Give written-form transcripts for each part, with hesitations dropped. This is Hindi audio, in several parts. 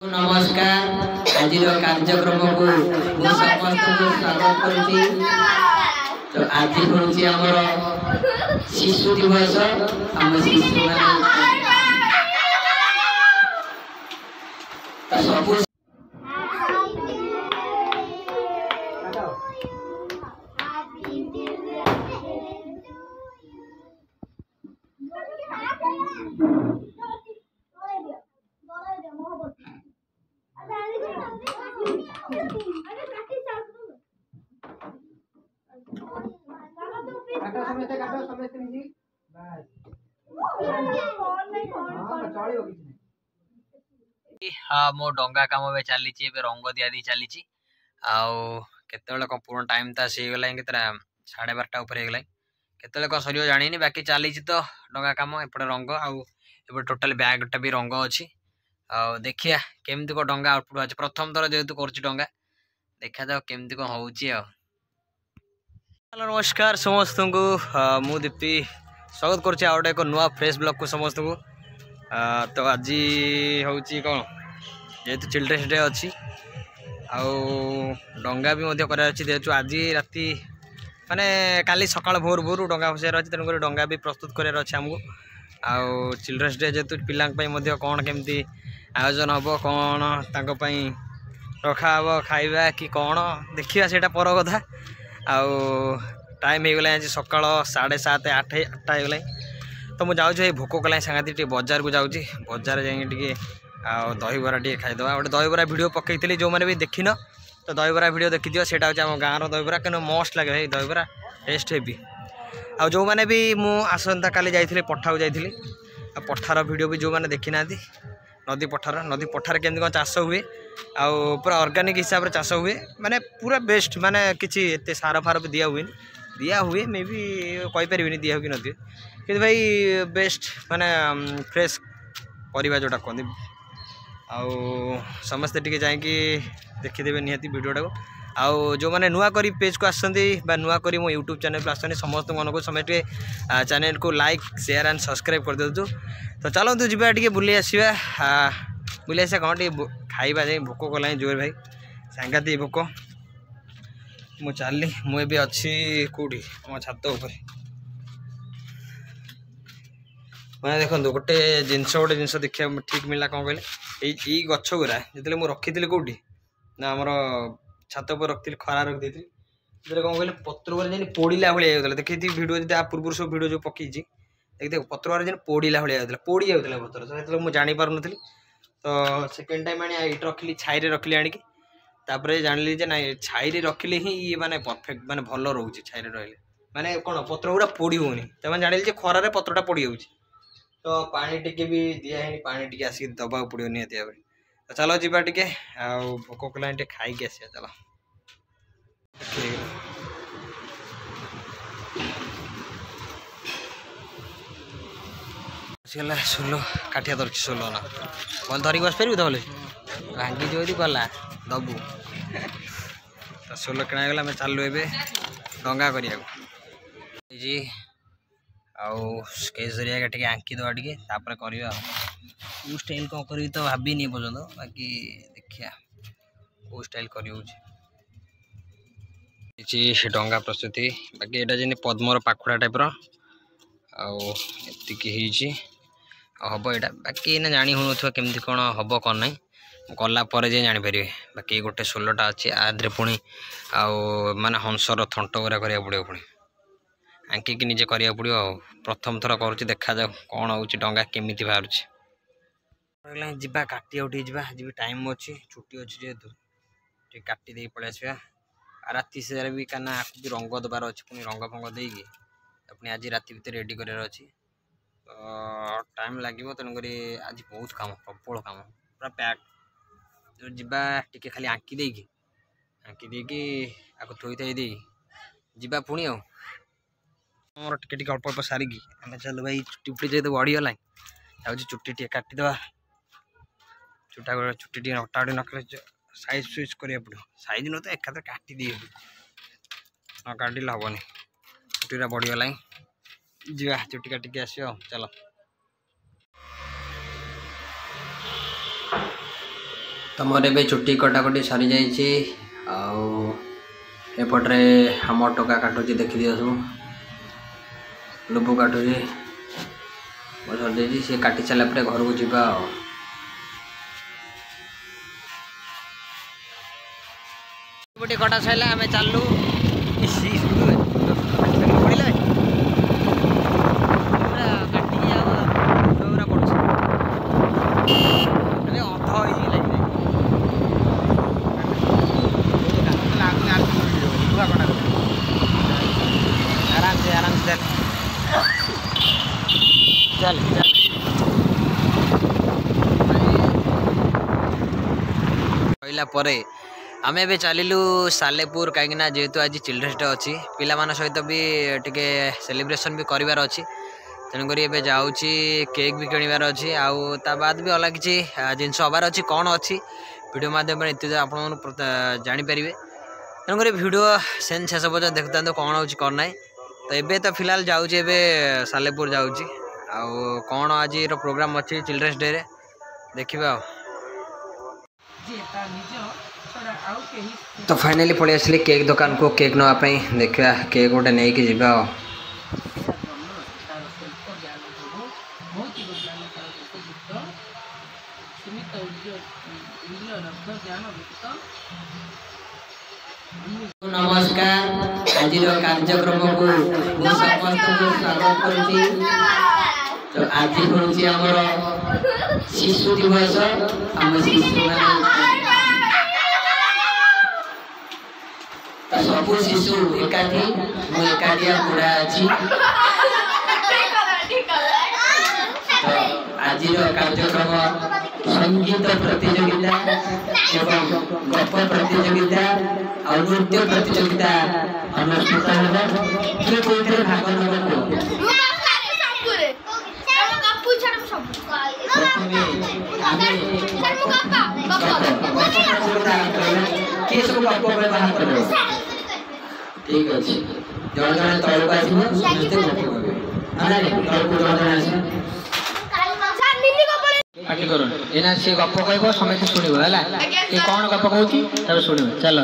नमस्कार आज कार्यक्रम को समस्त को स्वागत करुच्ची। तो आज हूँ आमर शिशु दिवस। आम शिशु सब हाँ मो डंगा काम में चली रंग दिया दी चली आते पूर्ण टाइम तो सी गला के 12:30 उपर केतले कौन सर जानी बाकी चली तो डंगा काम एपटे रंग आउ टोटाल बैगटा भी रंग अच्छी देखिया केमती को डंगा आउटपुट अच्छे प्रथम थर जेहेतु कर देखा जाओ केमती कौन हो। हेलो नमस्कार समस्त को मु दीप्ति स्वागत करुच्ची आउट एक नुआ फ्रेश ब्लॉग को समस्त को। तो आज हूँ कौन जेहेतु चिल्ड्रेन्स डे अच्छी डंगा भी जेहेतु आज राति माने काली सकाळ भोर भोर डंगा भसार अच्छी तेणुक डंगा भी प्रस्तुत करार अच्छे आमको आउ चिल्ड्रेन्स डे जेहेतु पिला कौन केमती आयोजन हम कौन तांपाई रखा हम खाइबा कि कौन देखा से पर कथा आउ टाइम हो गला आज सकाळ 7:30 8:00 हो गला। तो मुझे जाऊँ भोक कला सांगती बजार को जाऊँगी बजार जाइए दहीबरा टे खाईदे गोटे दहीबरा भिड पकई जो मैंने भी देखिन तो दहीबरा भिड देखी से आम गाँव दहीबरा क्या मस्त लगे भाई दहीबरा टेस्ट हेवी आ जो मैंने भी मुसंता काली जाइए पठा जाइए पठार भिड भी जो मैंने देखी ना नदी पठार केमती कौन चाष हुए आउ पूरा ऑर्गेनिक हिसाब से चाष हुए माने पूरा बेस्ट माने किसी एत सार फार भी दिया हुए मे भी कहींपारे दिया हो कि नदी कि भाई बेस्ट माने फ्रेश परिवा जोटा कहते आउ समस्ते टी जाकि देखीदे निहाती वीडियोटा को आउ जो मैंने नुआ करी पेज को आसती नुआ करी मो यूट्यूब चैनल को आसती समस्त मन को समझे चैनल को लाइक शेयर एंड सब्सक्राइब कर दे। तो चलतु जी टे बुले आसवा बुले आसा कौन टे खाइबा जाए भोक कला जोर भाई सांगाती भोक मु चली मुझे अच्छी कौटी मो छात उपर मैंने देखो गोटे जिनस देखा ठीक मिलला कौन कहले यही गछ गुरा जो मुझे रखी कौटी ना आमर छात पर रखी खरा रखी कौन कहले पत्र गुरा जी पोड़ा भाई होता देखी भिडियो जी पूर्व सब भिडियो जो पकई देखते पत्र गुरा जी पोड़ा भाई होता पोड़ी जाता पत्र तो मुझे जापार नी तो सेकेंड टाइम आनी ये रखिली छाई रखिली आणिकी तापर जानी जे ना छाई रखिले ही ये माने परफेक्ट माने भल रोचे छाई रही माने कौन पत्र गुरा पोड़ी होनी तो जानी खरार पत्रटा पोड़ी जाऊँगी तो पानी टिके भी दिया है पानी टिके आसिक दबा पड़ो निहती भाव तो चलो जीवा टिके भोक कला खाई आस चलो आसगला सोलो काटिया धरची सोलो ना भल धरिक बस पारि तो भले भांगी जो गला दबू तो सोलो किणागला आम चलू ए डंगा करिया जी आउ स्केच जरिया टे आंकी दवा टे तापर करवा कौ स्टाइल कौन करी तो भाभी नहीं पर्यटन बाकी देखिया कौ स्टाइल कर डंगा प्रस्तुति बाकी यहाँ जमी पद्मर पाखुड़ा टाइप आती हम यहाँ बाकी ना जानी हो केमती कौन हम कौन ना गला जाए जापर बाकी गोटे सोलटा अच्छी आधे पुणी आउ माने हंसर थंट गुरा करा पड़ो पुणी आंकिकी निजे करा पड़ो प्रथम थर कर देखा जाऊ कौन हो डंगा केमी बाहर जा काटी उठे जा आज भी टाइम अच्छी छुट्टी अच्छी जेहेतु काटी दे पलि आसवा राति सारे भी कहना भी रंग दबार अच्छी पुणी रंग फंग देगी पुणी आज राति भितर रेडी करार अच्छी तो टाइम लगे तेणुक आज बहुत काम प्रबल काम पूरा पैक जो जा टे खाली आंकी देकी आपको थोई थी जा पुणी मोर टे अल्प अल्प सारिकी आम चल भाई चुट्टी फुटी जेहतु बढ़ीगला जाऊँगी चुट्टी टे काटिदेवा चुट्टी टे हटाहटी नकले साइज सुइज करा पड़ो साइज न तो एकाध काटी दी न काटिले हेनी चुट्टीटा बढ़ीगला जा चुट्टी काटिक आस चलो मोर ए चुट्टी कटाकटी सरी जाइए आउपटे आम टका काटुची देखी दिसु लुबु काटुची सरी सी काटी सारापर घर को जीवा कटा सारा आम चलू आराम से चल चल कहला आम ए चलू सालेपुर कहीं जेहेतु आज चिल्ड्रेन्स डे अच्छी पिला सहित भी टे सेलिब्रेशन भी करार अच्छी तेणुक जाऊँगी केक भी किणवार अच्छी आउ बाद भी अलग किसी जिनस हबार अच्छी कौन अच्छी वीडियो माध्यम इत्यादि आप जापर तेणुक वीडियो सेन शेष पर्यटन देखता कौन हो कौन ना तो ये तो फिलहाल जाऊँगी सालेपुर जाऊँगी आउ कौन आज प्रोग्राम अच्छी चिल्ड्रेन्स डे रे देखा तो फाइनली पड़े आसली केक दुकान को केक नापी देखा केक गोटे नहीं कि जीवा नमस्कार आज कार्यक्रम को समस्त स्वागत करुच्ची तो आज हूँ आमर शिशु दिवस आम शिशु सबू शिशु एकाठी मुझे बुढ़ा अच्छी आज कार्यक्रम संगीत प्रतियोगिता एवं गप प्रतियोगिता और नृत्य प्रतियोगिता अनुष्ठित होगा भाग ठीक अच्छे जन जन तौक पार्टी कर एना सी गप कह समस्त शुणव है कौन गप कहूँ शुणव चल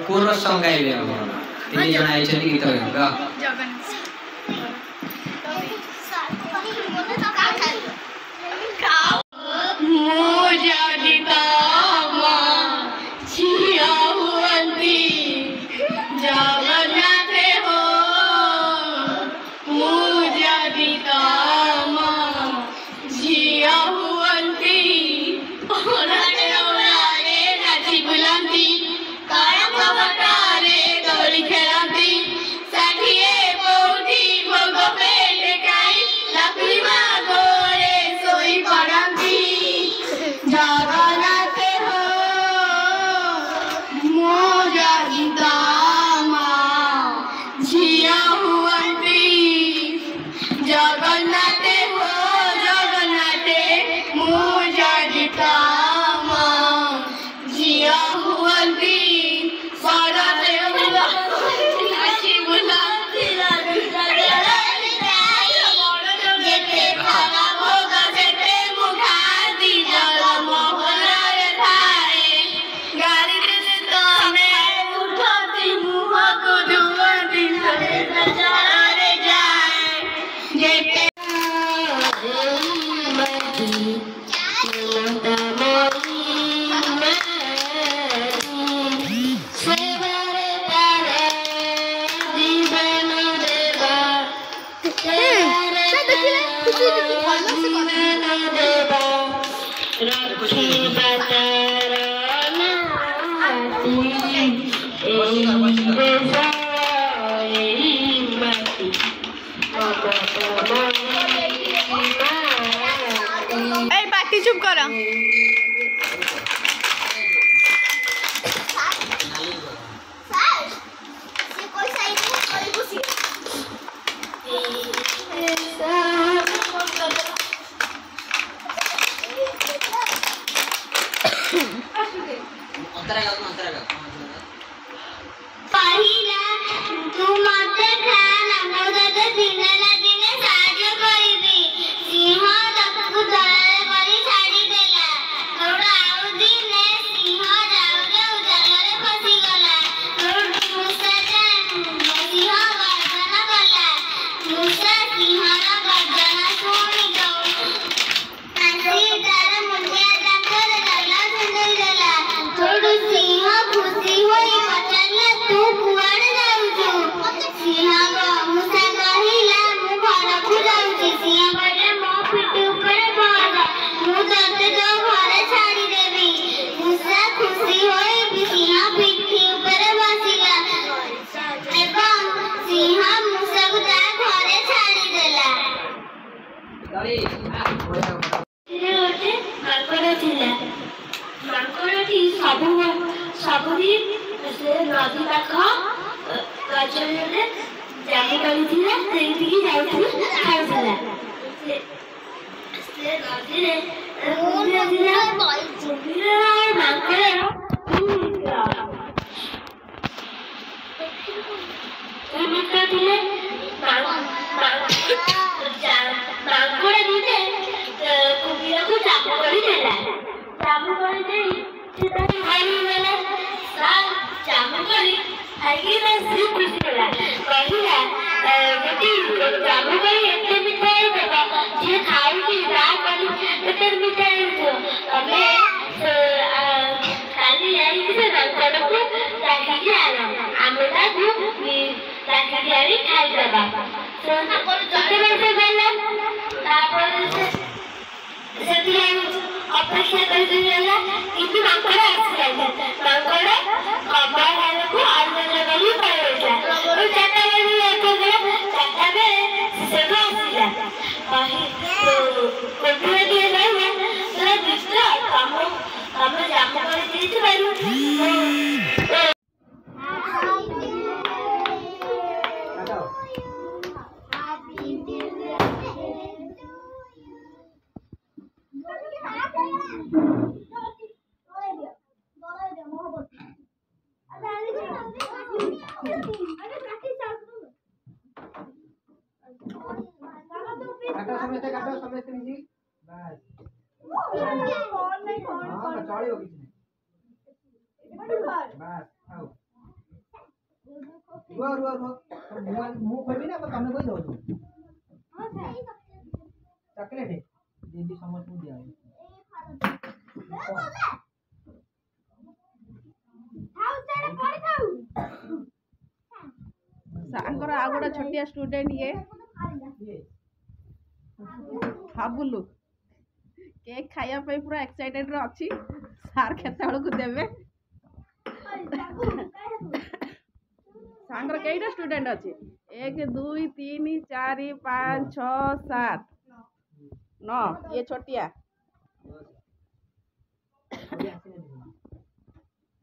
कोरस सॉन्ग गाइबे तीन जन आई गीत गाइबे पार्टी चुप करा ମାଙ୍କଡ଼ଟି ସବୁଦିନ ସେ ନଦୀ ପାଖ ଗଛରେ ଜାମୁ କରିଥିଲା ସେଇଠିକି ଯାଉଥିଲା ଖାଉଥିଲା। ସେ ନଦୀରେ କୁମ୍ଭୀର ଥିଲା। କୁମ୍ଭୀର ମାଙ୍କଡ଼ ଥିଲେ। ମାଙ୍କଡ଼ ଦିନେ କୁମ୍ଭୀରକୁ ଚାପ କରିଦେଲା। ଚାପ କରିଦେଇ ସେ ତାକୁ ଖାଇଗଲା। ଚାପ କରି ଖାଇକି ସେ ଖୁସି ହେଲା। କହିଲା ଯଦି ଚାପ କରି ଏତେ ମିଠା ହେଇଥିବ ଯିଏ ଖାଉଛି ତା କରି ଏତେ ମିଠା ହେଇଥିବ ତମେ କାଲି ଯାଇକି ସେ ମାଙ୍କଡ଼କୁ ଡାକିକି ଆଣ। ଆମେ ତାକୁ ଡାକିକି ଆଣି ଖାଇଦେବା। ଯେତେବେଳେ ସେ ଗଲା ତାପରେ ସେଥିପାଇଁ ଅପେକ୍ଷା କରିକି ଗଲା କିନ୍ତୁ ମାଙ୍କଡ଼ ଆସିଲାନି। ମାଙ୍କଡ଼ କମଳା ଘରକୁ ଅନ୍ୟ କରି ପଳେଇଲା। 4ଟା ବେଳେ ଯାଇଥିଲା। 4ଟା ବେଳେ ସେଠୁ ଆସିଲା। କୋଠିଆଟିଏ କହିଲା ତୋର ଦୁଷ୍ଟ ତମେ ଜାମୁ କରି ଦେଇଥିବାରୁ सागर आ गोटे छोटिया स्टूडेंट ये हाबुलु केक खाया पे पूरा एक्साइटेड रे अछि। सार केते बेलू देबे सांगर केईटा स्टूडेंट अछि 1 2 3 4 5 6 7 9 ये छोटिया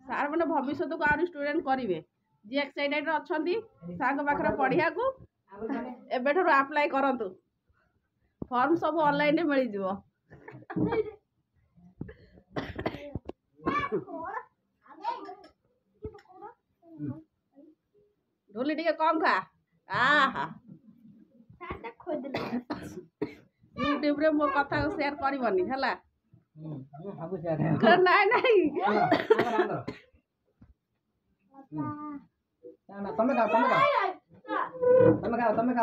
सार मैंने भविष्य को आउरी स्टूडेंट करेंगे जी एक्साइटेड अच्छी सार पाखे पढ़िया को एबेठू अप्लाई करंतु फॉर्म सब ऑनलाइन मिल जिवो। ढोली टिके कम खा आहा यूट्यूब रे मो कथा शेयर करबनी हला नहीं नहीं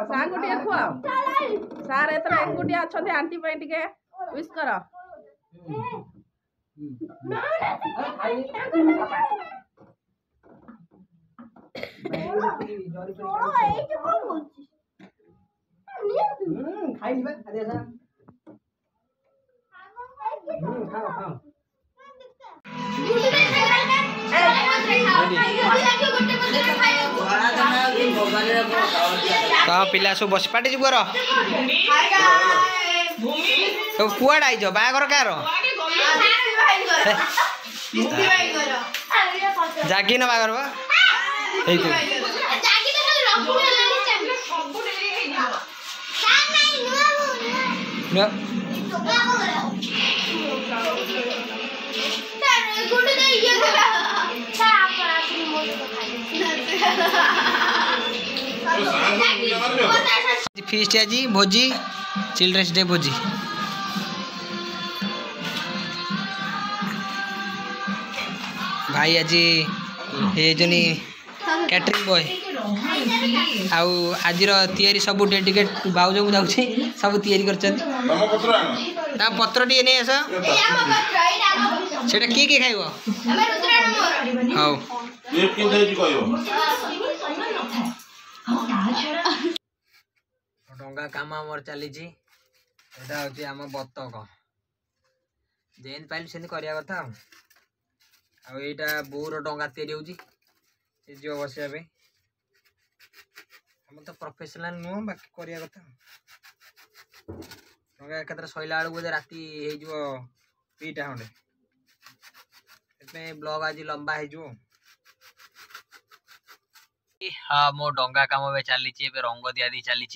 सार गोटे खुआ सार एथर एकुटिया अच्छे आंटी टिके विश कर कह पिला सब बस पाटी जुगर सब कुआड़ आईज बागर कार जागी न बागर फीस्ट आज भोजी चिल्ड्रेन्स डे भोजी भाई आज ये जनी कैटरिंग बॉय आउ आज तैयारी सब डेडिकेट भाउज को जाऊँगी सब तैयारी कर पत्र टी नहीं आस से किए खाइब हाँ डंगा काम आमर चली आम बतक जेन पाइल से करवा कथा आईटा बोर डंगा तैयारी होजी बस हम तो प्रोफेशनल नुह बाकी करवा कथा डंगा एकाथरे सैला बेलू बोधे राति हो 2टा खंडे ब्लॉग आज लंबा हो। हाँ मो डंगा काम ए चली रंग दिया दी चली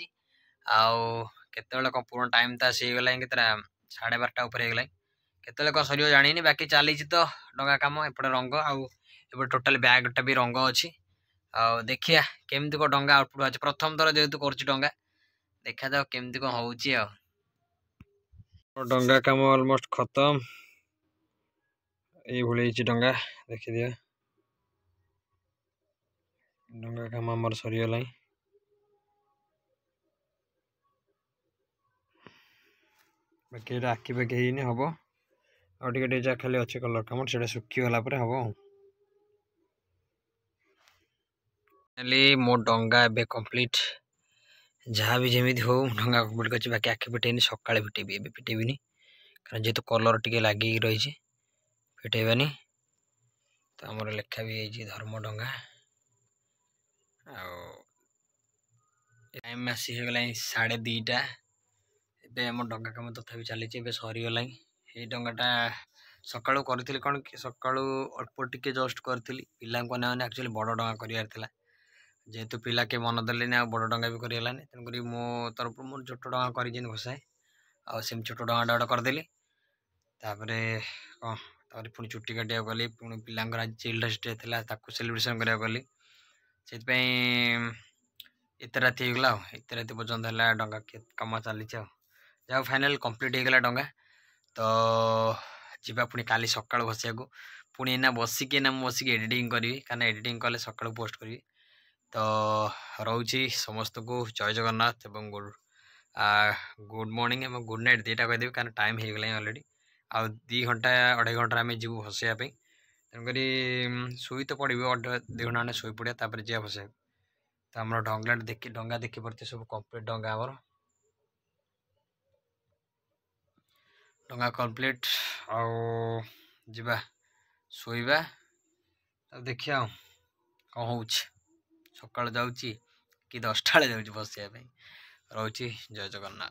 आते पूर्ण टाइम तो आसी गला के 12:30 ऊपर होगा केतले कौन सर जानी बाकी चली तो डंगा काम एपटे रंग आउ टोटाल बैगटा भी रंग अच्छी देखिया केमती को डंगा आउटपुट आज प्रथम थर जेहेतु कर डंगा देखा जाओ केमती कौन हो डंगा काम ऑलमोस्ट खत्म ये डंगा देखी दिया डंगा काम आमर सरीगला बाकी आखि पाखि ही हम आगे खाली अच्छे कलर कम से सुखीगला हम मो डंगा ए कंप्लीट जहाँ भी जमी हो डंगा कंप्लीट कर बाकी आखि फिटेनि सका फिटेबी ए फिटेबी कारण जेहेतु कलर टे लग रही फिटेबानी तो आमर लेखा भी है धर्म डंगा टाइम आसीगला 2:30 ए डंगा कम तथा चली सरीगला ये डंगाटा सका करी कौन कि सका अल्प टे जस्ट करी पिला एक्चुअली बड़ डंगा करार जेहेतु पिला के मन देले बड़ डंगा भी करगलानी तेणुक मो तरफ मोर छोट डंगा कर घोषाए आम छोट डंगा गोटे करदेली कौन पुणी चुट्टी काटिया गली पुणी पिला आज चिल्ड्रेन्स डे था सेलिब्रेशन करा गली से एत राति होगला एत राति पर्यटन है डंगा कम चली जहाँ फाइनाल कंप्लीट होगला डंगा तो जीवा पुणी काली सका बसिया पुणी एना बसिक बसिक एडिटिंग करी कारण एडिटिंग कले सका पोस्ट करी तो रोची समस्त को जय जगन्नाथ एवं गुड मॉर्निंग एवं गुड नाइट दुटा कहदेवी कारण टाइम हो गला अलरेडी आउ 2 घंटा 2.5 घंटा आम जीव भसैयापी तेणुक शुई तो पड़ो 2 घंटा शुई पड़ा तापर जी भसैया तो आम डंगा देखी पड़ते सब कंप्लीट डंगा आमर डंगा कंप्लीट आवा शोवा देखिया कौन हो सका जाऊँगी कि 10टा जाऊँगी बसापी रोची जय जगन्नाथ।